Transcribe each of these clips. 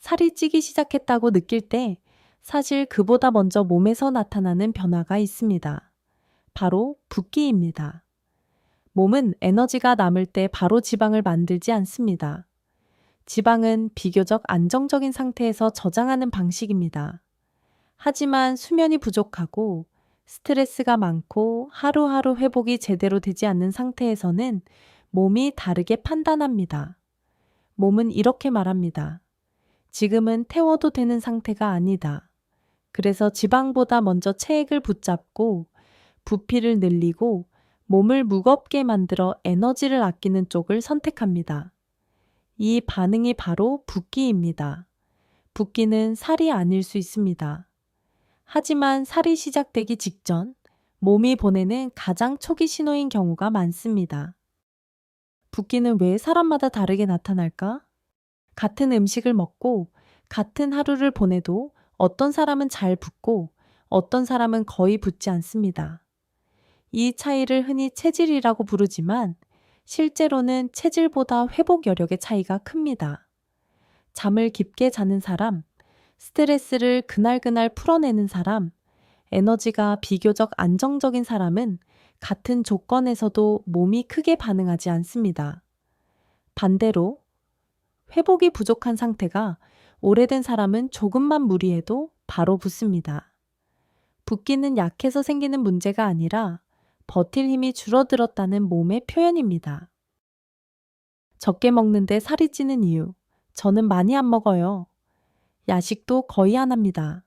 살이 찌기 시작했다고 느낄 때 사실 그보다 먼저 몸에서 나타나는 변화가 있습니다. 바로 붓기입니다. 몸은 에너지가 남을 때 바로 지방을 만들지 않습니다. 지방은 비교적 안정적인 상태에서 저장하는 방식입니다. 하지만 수면이 부족하고 스트레스가 많고 하루하루 회복이 제대로 되지 않는 상태에서는 몸이 다르게 판단합니다. 몸은 이렇게 말합니다. 지금은 태워도 되는 상태가 아니다. 그래서 지방보다 먼저 체액을 붙잡고 부피를 늘리고 몸을 무겁게 만들어 에너지를 아끼는 쪽을 선택합니다. 이 반응이 바로 붓기입니다. 붓기는 살이 아닐 수 있습니다. 하지만 살이 시작되기 직전 몸이 보내는 가장 초기 신호인 경우가 많습니다. 붓기는 왜 사람마다 다르게 나타날까? 같은 음식을 먹고 같은 하루를 보내도 어떤 사람은 잘 붓고 어떤 사람은 거의 붓지 않습니다. 이 차이를 흔히 체질이라고 부르지만 실제로는 체질보다 회복 여력의 차이가 큽니다. 잠을 깊게 자는 사람, 스트레스를 그날그날 풀어내는 사람, 에너지가 비교적 안정적인 사람은 같은 조건에서도 몸이 크게 반응하지 않습니다. 반대로 회복이 부족한 상태가 오래된 사람은 조금만 무리해도 바로 붓습니다. 붓기는 약해서 생기는 문제가 아니라 버틸 힘이 줄어들었다는 몸의 표현입니다. 적게 먹는데 살이 찌는 이유. 저는 많이 안 먹어요. 야식도 거의 안 합니다.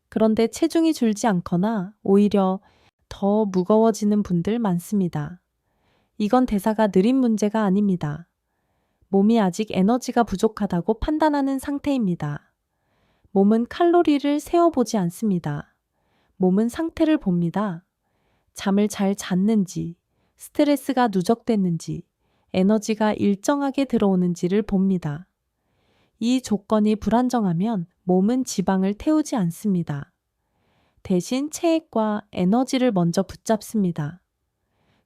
그런데 체중이 줄지 않거나 오히려 더 무거워지는 분들 많습니다. 이건 대사가 느린 문제가 아닙니다. 몸이 아직 에너지가 부족하다고 판단하는 상태입니다. 몸은 칼로리를 세어보지 않습니다. 몸은 상태를 봅니다. 잠을 잘 잤는지, 스트레스가 누적됐는지, 에너지가 일정하게 들어오는지를 봅니다. 이 조건이 불안정하면 몸은 지방을 태우지 않습니다. 대신 체액과 에너지를 먼저 붙잡습니다.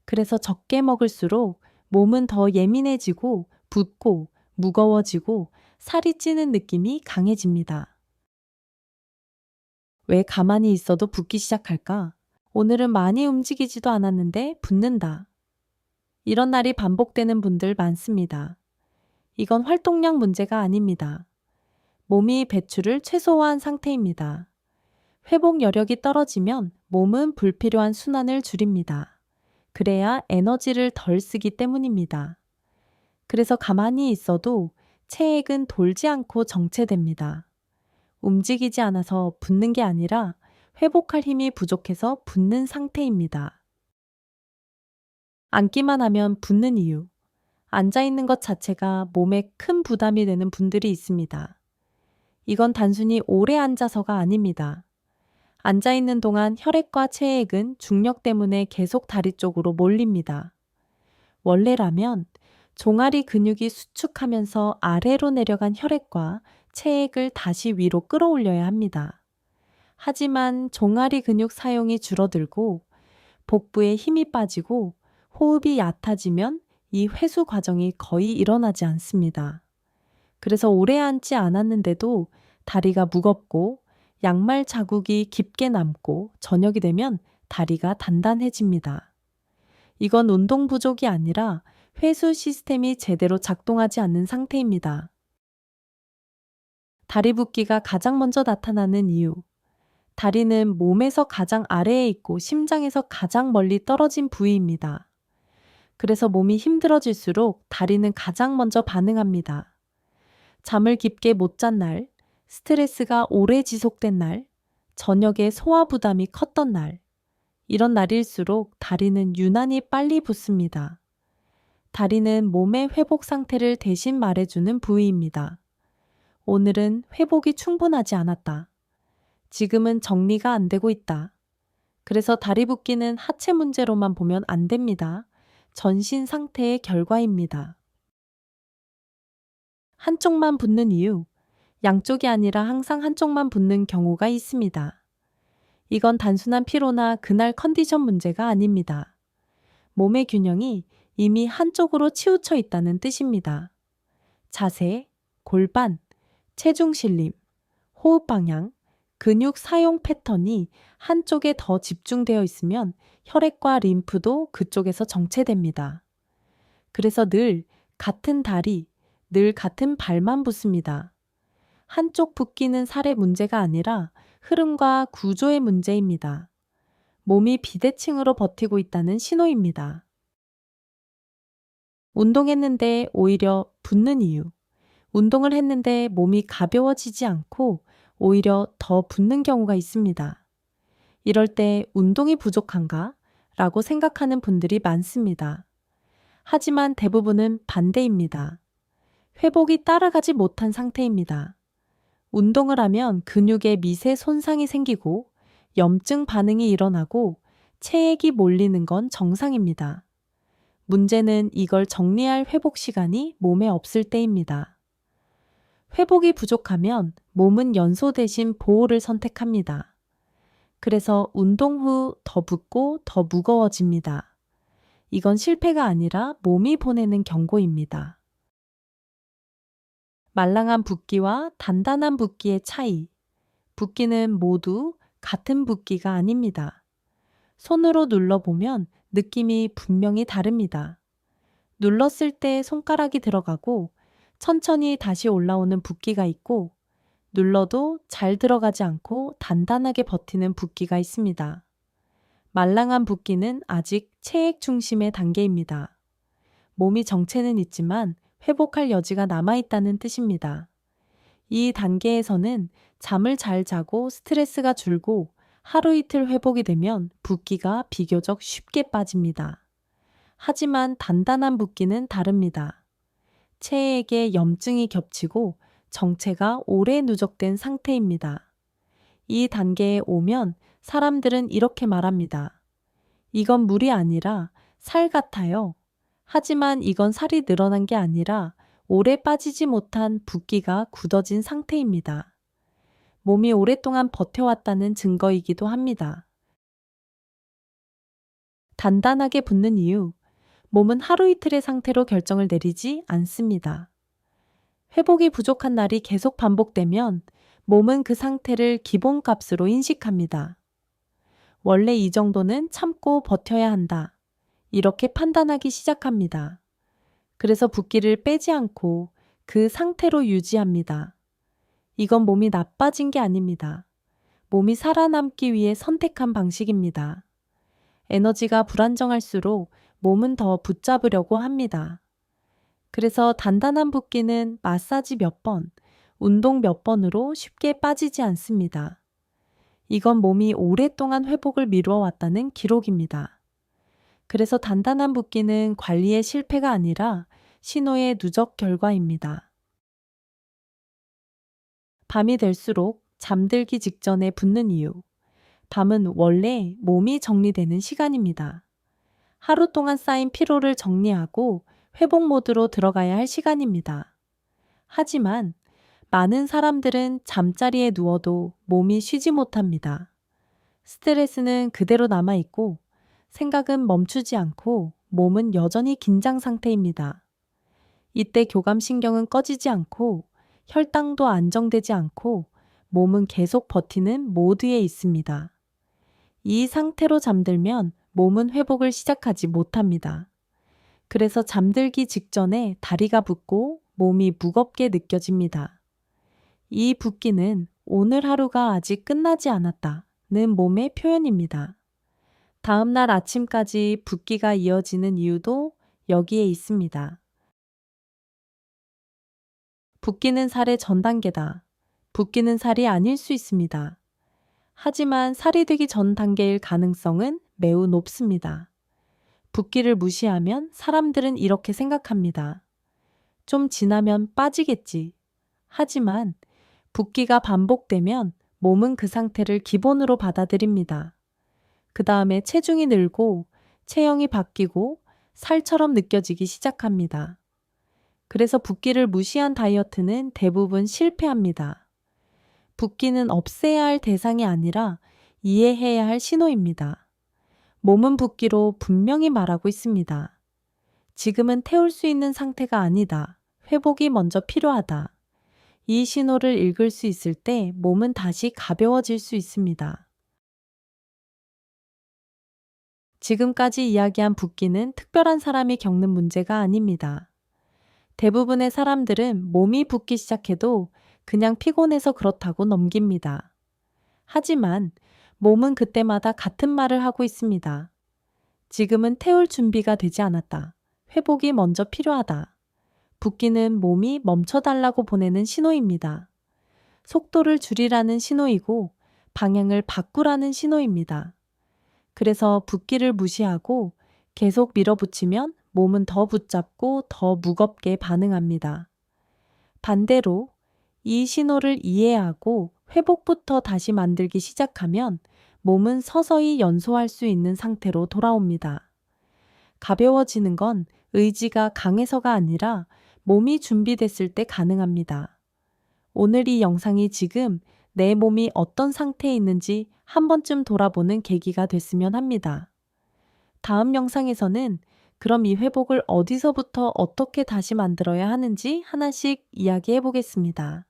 그래서 적게 먹을수록 몸은 더 예민해지고 붓고 무거워지고 살이 찌는 느낌이 강해집니다. 왜 가만히 있어도 붓기 시작할까? 오늘은 많이 움직이지도 않았는데 붓는다. 이런 날이 반복되는 분들 많습니다. 이건 활동량 문제가 아닙니다. 몸이 배출을 최소화한 상태입니다. 회복 여력이 떨어지면 몸은 불필요한 순환을 줄입니다. 그래야 에너지를 덜 쓰기 때문입니다. 그래서 가만히 있어도 체액은 돌지 않고 정체됩니다. 움직이지 않아서 붓는 게 아니라 회복할 힘이 부족해서 붓는 상태입니다. 앉기만 하면 붓는 이유. 앉아 있는 것 자체가 몸에 큰 부담이 되는 분들이 있습니다. 이건 단순히 오래 앉아서가 아닙니다. 앉아 있는 동안 혈액과 체액은 중력 때문에 계속 다리 쪽으로 몰립니다. 원래라면 종아리 근육이 수축하면서 아래로 내려간 혈액과 체액을 다시 위로 끌어올려야 합니다. 하지만 종아리 근육 사용이 줄어들고 복부에 힘이 빠지고 호흡이 얕아지면 이 회수 과정이 거의 일어나지 않습니다. 그래서 오래 앉지 않았는데도 다리가 무겁고 양말 자국이 깊게 남고 저녁이 되면 다리가 단단해집니다. 이건 운동 부족이 아니라 회수 시스템이 제대로 작동하지 않는 상태입니다. 다리 붓기가 가장 먼저 나타나는 이유. 다리는 몸에서 가장 아래에 있고 심장에서 가장 멀리 떨어진 부위입니다. 그래서 몸이 힘들어질수록 다리는 가장 먼저 반응합니다. 잠을 깊게 못 잔 날, 스트레스가 오래 지속된 날, 저녁에 소화 부담이 컸던 날, 이런 날일수록 다리는 유난히 빨리 붓습니다. 다리는 몸의 회복 상태를 대신 말해주는 부위입니다. 오늘은 회복이 충분하지 않았다. 지금은 정리가 안 되고 있다. 그래서 다리 붓기는 하체 문제로만 보면 안 됩니다. 전신 상태의 결과입니다. 한쪽만 붓는 이유, 양쪽이 아니라 항상 한쪽만 붓는 경우가 있습니다. 이건 단순한 피로나 그날 컨디션 문제가 아닙니다. 몸의 균형이 이미 한쪽으로 치우쳐 있다는 뜻입니다. 자세, 골반, 체중 실림, 호흡 방향, 근육 사용 패턴이 한쪽에 더 집중되어 있으면 혈액과 림프도 그쪽에서 정체됩니다. 그래서 늘 같은 다리, 늘 같은 발만 붓습니다. 한쪽 붓기는 살의 문제가 아니라 흐름과 구조의 문제입니다. 몸이 비대칭으로 버티고 있다는 신호입니다. 운동했는데 오히려 붓는 이유. 운동을 했는데 몸이 가벼워지지 않고 오히려 더 붓는 경우가 있습니다. 이럴 때 운동이 부족한가? 라고 생각하는 분들이 많습니다. 하지만 대부분은 반대입니다. 회복이 따라가지 못한 상태입니다. 운동을 하면 근육에 미세 손상이 생기고 염증 반응이 일어나고 체액이 몰리는 건 정상입니다. 문제는 이걸 정리할 회복 시간이 몸에 없을 때입니다. 회복이 부족하면 몸은 연소 대신 보호를 선택합니다. 그래서 운동 후 더 붓고 더 무거워집니다. 이건 실패가 아니라 몸이 보내는 경고입니다. 말랑한 붓기와 단단한 붓기의 차이. 붓기는 모두 같은 붓기가 아닙니다. 손으로 눌러보면 느낌이 분명히 다릅니다. 눌렀을 때 손가락이 들어가고 천천히 다시 올라오는 붓기가 있고 눌러도 잘 들어가지 않고 단단하게 버티는 붓기가 있습니다. 말랑한 붓기는 아직 체액 중심의 단계입니다. 몸이 정체는 있지만 회복할 여지가 남아있다는 뜻입니다. 이 단계에서는 잠을 잘 자고 스트레스가 줄고 하루 이틀 회복이 되면 붓기가 비교적 쉽게 빠집니다. 하지만 단단한 붓기는 다릅니다. 체액에 염증이 겹치고 정체가 오래 누적된 상태입니다. 이 단계에 오면 사람들은 이렇게 말합니다. 이건 물이 아니라 살 같아요. 하지만 이건 살이 늘어난 게 아니라 오래 빠지지 못한 붓기가 굳어진 상태입니다. 몸이 오랫동안 버텨왔다는 증거이기도 합니다. 단단하게 붓는 이유, 몸은 하루 이틀의 상태로 결정을 내리지 않습니다. 회복이 부족한 날이 계속 반복되면 몸은 그 상태를 기본값으로 인식합니다. 원래 이 정도는 참고 버텨야 한다. 이렇게 판단하기 시작합니다. 그래서 붓기를 빼지 않고 그 상태로 유지합니다. 이건 몸이 나빠진 게 아닙니다. 몸이 살아남기 위해 선택한 방식입니다. 에너지가 불안정할수록 몸은 더 붙잡으려고 합니다. 그래서 단단한 붓기는 마사지 몇 번, 운동 몇 번으로 쉽게 빠지지 않습니다. 이건 몸이 오랫동안 회복을 미루어 왔다는 기록입니다. 그래서 단단한 붓기는 관리의 실패가 아니라 신호의 누적 결과입니다. 밤이 될수록 잠들기 직전에 붓는 이유. 밤은 원래 몸이 정리되는 시간입니다. 하루 동안 쌓인 피로를 정리하고 회복 모드로 들어가야 할 시간입니다. 하지만 많은 사람들은 잠자리에 누워도 몸이 쉬지 못합니다. 스트레스는 그대로 남아있고 생각은 멈추지 않고 몸은 여전히 긴장 상태입니다. 이때 교감신경은 꺼지지 않고 혈당도 안정되지 않고 몸은 계속 버티는 모드에 있습니다. 이 상태로 잠들면 몸은 회복을 시작하지 못합니다. 그래서 잠들기 직전에 다리가 붓고 몸이 무겁게 느껴집니다. 이 붓기는 오늘 하루가 아직 끝나지 않았다는 몸의 표현입니다. 다음날 아침까지 붓기가 이어지는 이유도 여기에 있습니다. 붓기는 살의 전 단계다. 붓기는 살이 아닐 수 있습니다. 하지만 살이 되기 전 단계일 가능성은 매우 높습니다. 붓기를 무시하면 사람들은 이렇게 생각합니다. 좀 지나면 빠지겠지. 하지만 붓기가 반복되면 몸은 그 상태를 기본으로 받아들입니다. 그 다음에 체중이 늘고 체형이 바뀌고 살처럼 느껴지기 시작합니다. 그래서 붓기를 무시한 다이어트는 대부분 실패합니다. 붓기는 없애야 할 대상이 아니라 이해해야 할 신호입니다. 몸은 붓기로 분명히 말하고 있습니다. 지금은 태울 수 있는 상태가 아니다. 회복이 먼저 필요하다. 이 신호를 읽을 수 있을 때 몸은 다시 가벼워질 수 있습니다. 지금까지 이야기한 붓기는 특별한 사람이 겪는 문제가 아닙니다. 대부분의 사람들은 몸이 붓기 시작해도 그냥 피곤해서 그렇다고 넘깁니다. 하지만 몸은 그때마다 같은 말을 하고 있습니다. 지금은 태울 준비가 되지 않았다. 회복이 먼저 필요하다. 붓기는 몸이 멈춰달라고 보내는 신호입니다. 속도를 줄이라는 신호이고 방향을 바꾸라는 신호입니다. 그래서 붓기를 무시하고 계속 밀어붙이면 몸은 더 붙잡고 더 무겁게 반응합니다. 반대로 이 신호를 이해하고 회복부터 다시 만들기 시작하면 몸은 서서히 연소할 수 있는 상태로 돌아옵니다. 가벼워지는 건 의지가 강해서가 아니라 몸이 준비됐을 때 가능합니다. 오늘 이 영상이 지금 내 몸이 어떤 상태에 있는지 한 번쯤 돌아보는 계기가 됐으면 합니다. 다음 영상에서는 그럼 이 회복을 어디서부터 어떻게 다시 만들어야 하는지 하나씩 이야기해 보겠습니다.